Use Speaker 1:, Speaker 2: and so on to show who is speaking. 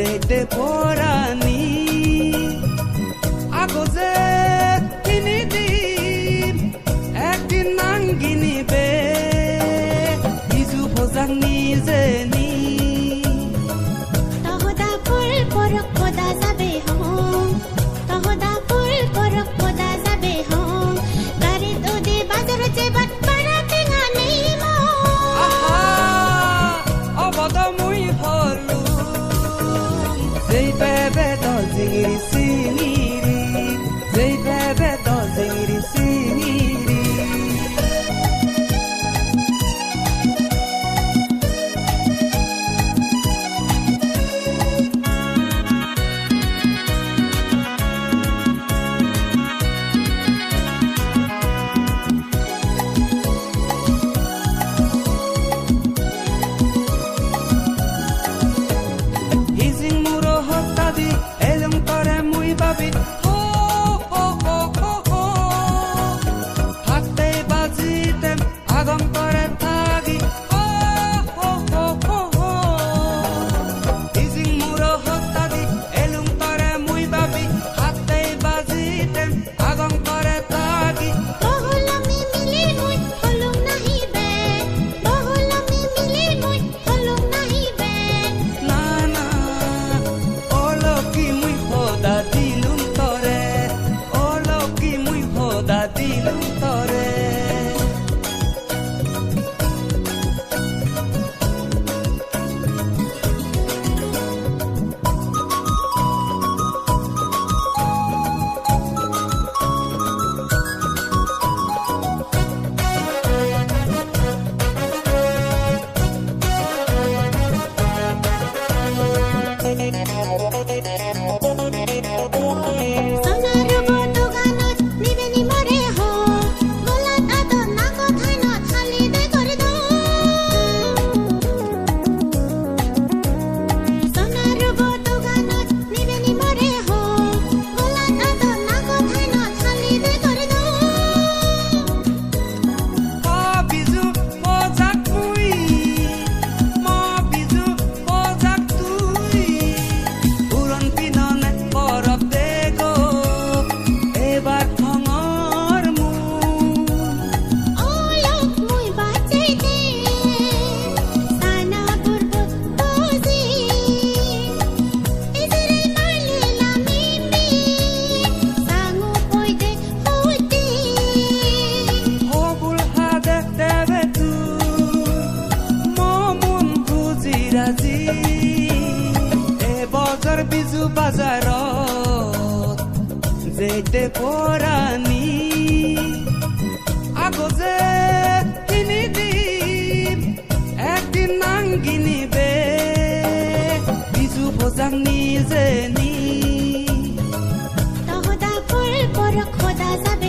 Speaker 1: যেতে পরানি আগজে তিনি দিন একদিন নাঙ্গিনিবে ইজু ভোজাং নিজে নি
Speaker 2: তহদা ফুল পরক খোদা যাবে হম তহদা ফুল পরক খোদা যাবে হম গাড়ি দোদে বাজার যে বাট পাড়া টেঙা নেই মো
Speaker 1: আহা অবদ মুই হলু যেই বেবে দজিরি সিনিরি যেই বেবে দজিরি সিনিরি হিজিং মুরো হত্যা দি এলং তরে মুই বাবি হো হো হো হো হো হাতে বাজিতেম আগম তরে থাগি হো হো হো হো হো হিজিং মুরো হত্যা দি এলং তরে মুই বাবি হাতে বাজিতেম আগম তরে থাগি
Speaker 2: বহুলামি মিলি মুই হলুম নাহি বে বহুলামি মিলি মুই হলুম নাহি বে
Speaker 1: না না ওলকি মুই হোদা দিলুম তরে ওলকি মুই হোদা দিলুম তরে
Speaker 2: সোনার বটো গানত নিবেনি মরে হো গোলাত আদর না কথায় না খালি দে করে দো সোনার বটো গানত নিবেনি মরে হো গোলাত আদর না কথায় না খালি দে করে দো
Speaker 1: বিজু পজাক তুই বিজু পজাক তুই পুরন পিননে পরব দে গো এবার খঙর মু
Speaker 2: ও লোক মুই বাঁচাই দে সানা করব তোজি ইজরে মারলে লামিমি সাঙ্গু কই দে হুতি
Speaker 1: হবুল হাদে দেবে তুই মমুন বুজি রাজি এ বজর বিজু বাজারত যেতে পরানি আগজে তিনি দিন একদিন নাঙ্গিনিবে বিজু ভোজাং নিজে নি
Speaker 2: তহদা ফুল পরক খোদা যাবে